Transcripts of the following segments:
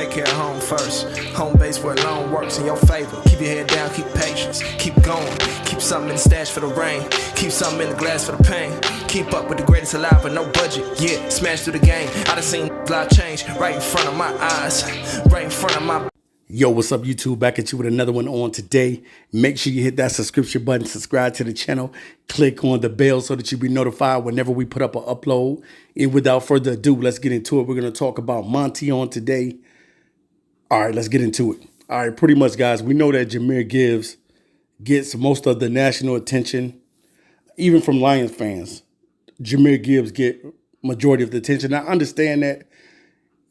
take care of home first. Home base where loan works in your favor. Keep your head down, keep patience, keep going. Keep something in the stash for the rain. Keep something in the glass for the pain. Keep up with the greatest alive with no budget. Yeah, smash through the game. I done seen life change right in front of my eyes. Right in front of my... Yo, what's up, YouTube? Back at you with another one on today. Make sure you hit that subscription button, subscribe to the channel, click on the bell so that you'll be notified whenever we put up an upload. And without further ado, let's get into it. We're going to talk about Monty on today. All right, let's get into it. All right, pretty much, guys, we know that Jahmyr Gibbs gets most of the national attention, even from Lions fans. Jahmyr Gibbs get majority of the attention. I understand that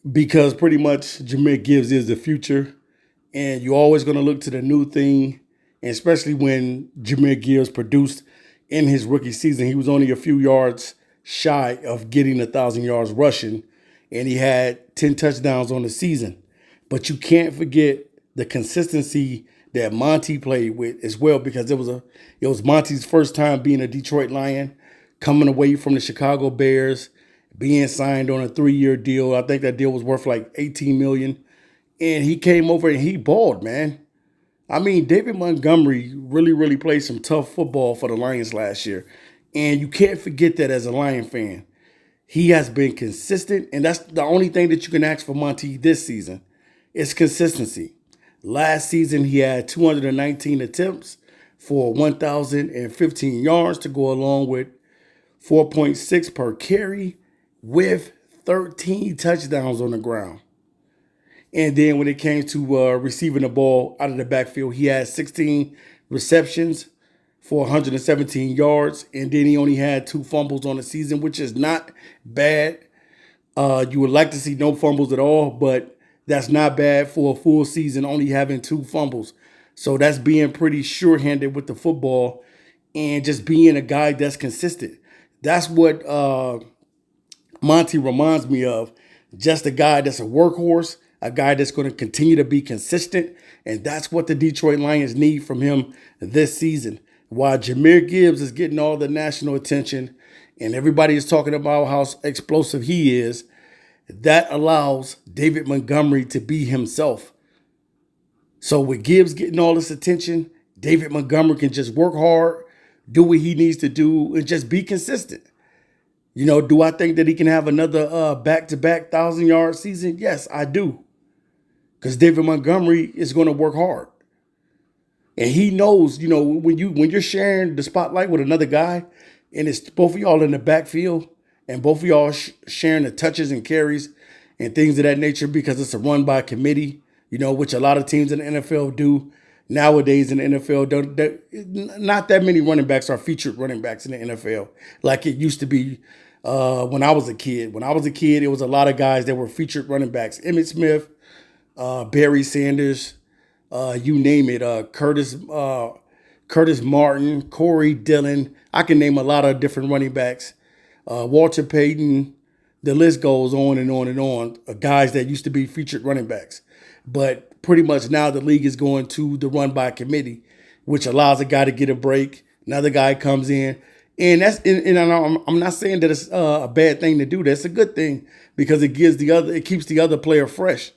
because pretty much Jahmyr Gibbs is the future. And you're always going to look to the new thing, and especially when Jahmyr Gibbs produced in his rookie season. He was only a few yards shy of getting 1,000 yards rushing, and he had 10 touchdowns on the season. But you can't forget the consistency that Monty played with as well, because it was Monty's first time being a Detroit Lion, coming away from the Chicago Bears, being signed on a 3-year deal. I think that deal was worth like $18 million. And he came over and he balled, man. I mean, David Montgomery really played some tough football for the Lions last year. And you can't forget that as a Lion fan. He has been consistent, and that's the only thing that you can ask for Monty this season. It's consistency. Last season, he had 219 attempts for 1,015 yards to go along with 4.6 per carry with 13 touchdowns on the ground. And then when it came to receiving the ball out of the backfield, he had 16 receptions for 117 yards. And then he only had 2 fumbles on the season, which is not bad. You would like to see no fumbles at all, but that's not bad for a full season, only having 2 fumbles. So that's being pretty sure-handed with the football and just being a guy that's consistent. That's what Monty reminds me of, just a guy that's a workhorse, a guy that's going to continue to be consistent, and that's what the Detroit Lions need from him this season. While Jahmyr Gibbs is getting all the national attention and everybody is talking about how explosive he is, that allows David Montgomery to be himself. So with Gibbs getting all this attention, David Montgomery can just work hard, do what he needs to do, and just be consistent. You know, do I think that he can have another back-to-back 1,000-yard season? Yes, I do. Because David Montgomery is going to work hard. And he knows, you know, when you're sharing the spotlight with another guy, and it's both of y'all in the backfield, and both of y'all sharing the touches and carries and things of that nature, because it's a run by committee, you know, which a lot of teams in the NFL do. Nowadays in the NFL, not that many running backs are featured running backs in the NFL like it used to be when I was a kid. When I was a kid, it was a lot of guys that were featured running backs. Emmitt Smith, Barry Sanders, you name it, Curtis Martin, Corey Dillon. I can name a lot of different running backs. Walter Payton, the list goes on and on and on, guys that used to be featured running backs. But pretty much now the league is going to the run by committee, which allows a guy to get a break. Another guy comes in. And I'm not saying that it's a bad thing to do. That's a good thing because it keeps the other player fresh.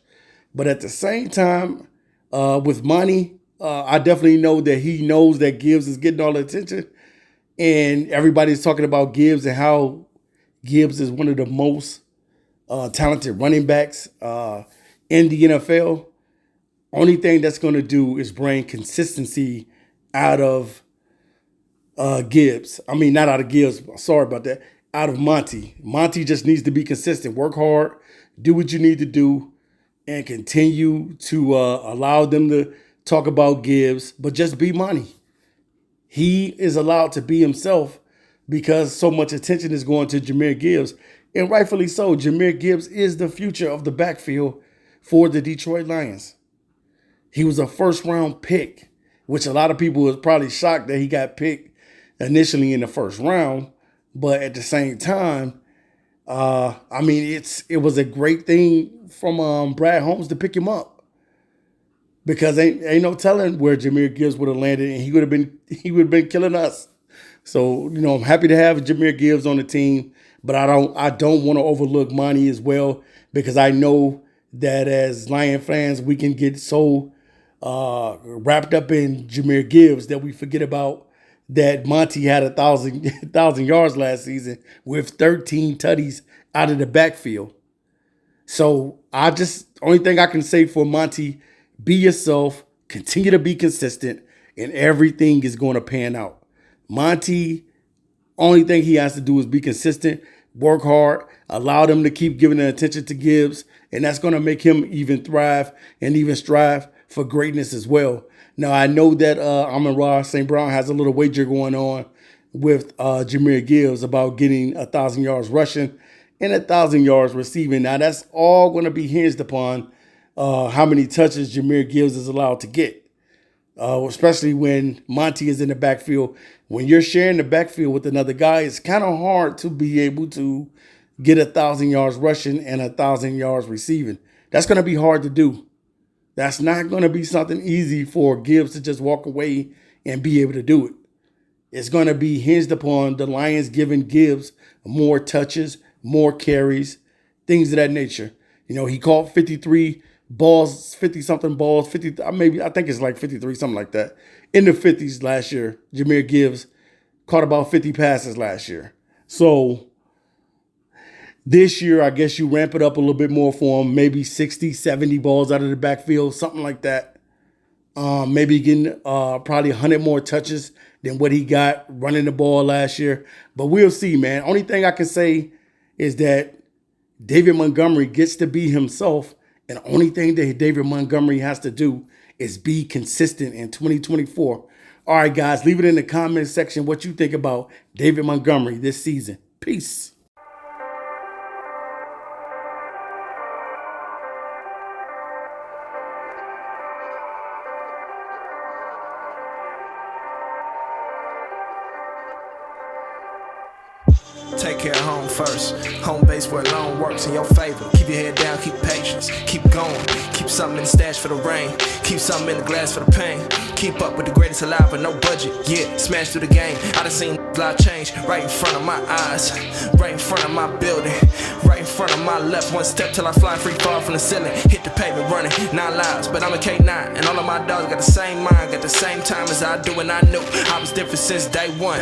But at the same time, with Monty, I definitely know that he knows that Gibbs is getting all the attention. And everybody's talking about Gibbs and how Gibbs is one of the most talented running backs in the NFL. Only thing that's going to do is bring consistency out of Gibbs. I mean, not out of Gibbs. Sorry about that. Out of Monty. Monty just needs to be consistent. Work hard. Do what you need to do. And continue to allow them to talk about Gibbs, but just be Monty. He is allowed to be himself because so much attention is going to Jahmyr Gibbs. And rightfully so. Jahmyr Gibbs is the future of the backfield for the Detroit Lions. He was a first-round pick, which a lot of people was probably shocked that he got picked initially in the first round. But at the same time, I mean, it was a great thing from Brad Holmes to pick him up, because ain't no telling where Jahmyr Gibbs would have landed, and he would have been killing us. So, you know, I'm happy to have Jahmyr Gibbs on the team, but I don't want to overlook Monty as well, because I know that as Lion fans, we can get so wrapped up in Jahmyr Gibbs that we forget about that Monty had 1,000 yards last season with 13 tutties out of the backfield. So only thing I can say for Monty, be yourself, continue to be consistent, and everything is going to pan out. Monty, only thing he has to do is be consistent, work hard, allow them to keep giving the attention to Gibbs, and that's going to make him even thrive and even strive for greatness as well. Now, I know that Amon-Ra St. Brown has a little wager going on with Jahmyr Gibbs about getting 1,000 yards rushing and 1,000 yards receiving. Now, that's all going to be hinged upon how many touches Jahmyr Gibbs is allowed to get, especially when Monty is in the backfield. When you're sharing the backfield with another guy, it's kind of hard to be able to get 1,000 yards rushing and 1,000 yards receiving. That's going to be hard to do. That's not going to be something easy for Gibbs to just walk away and be able to do it. It's going to be hinged upon the Lions giving Gibbs more touches, more carries, things of that nature. You know, he caught 53 balls, 50-something balls, 50, I think it's like 53, something like that, in the 50s last year. Jahmyr Gibbs caught about 50 passes last year. So this year, I guess you ramp it up a little bit more for him, maybe 60, 70 balls out of the backfield, something like that. Maybe getting probably 100 more touches than what he got running the ball last year. But we'll see, man. Only thing I can say is that David Montgomery gets to be himself, and the only thing that David Montgomery has to do is be consistent in 2024. All right, guys, leave it in the comment section what you think about David Montgomery this season. Peace. Take care of home first. Home base where loan works in your favor. Keep your head down, keep patience. Keep going. Keep something in the stash for the rain. Keep something in the glass for the pain. Keep up with the greatest alive with no budget. Yeah, smash through the game. I done seen life change right in front of my eyes. Right in front of my building. Right in front of my left. One step till I fly free, fall from the ceiling. Hit the pavement running, 9 lives. But I'm a K9. And all of my dogs got the same mind. Got the same time as I do. And I knew I was different since day one.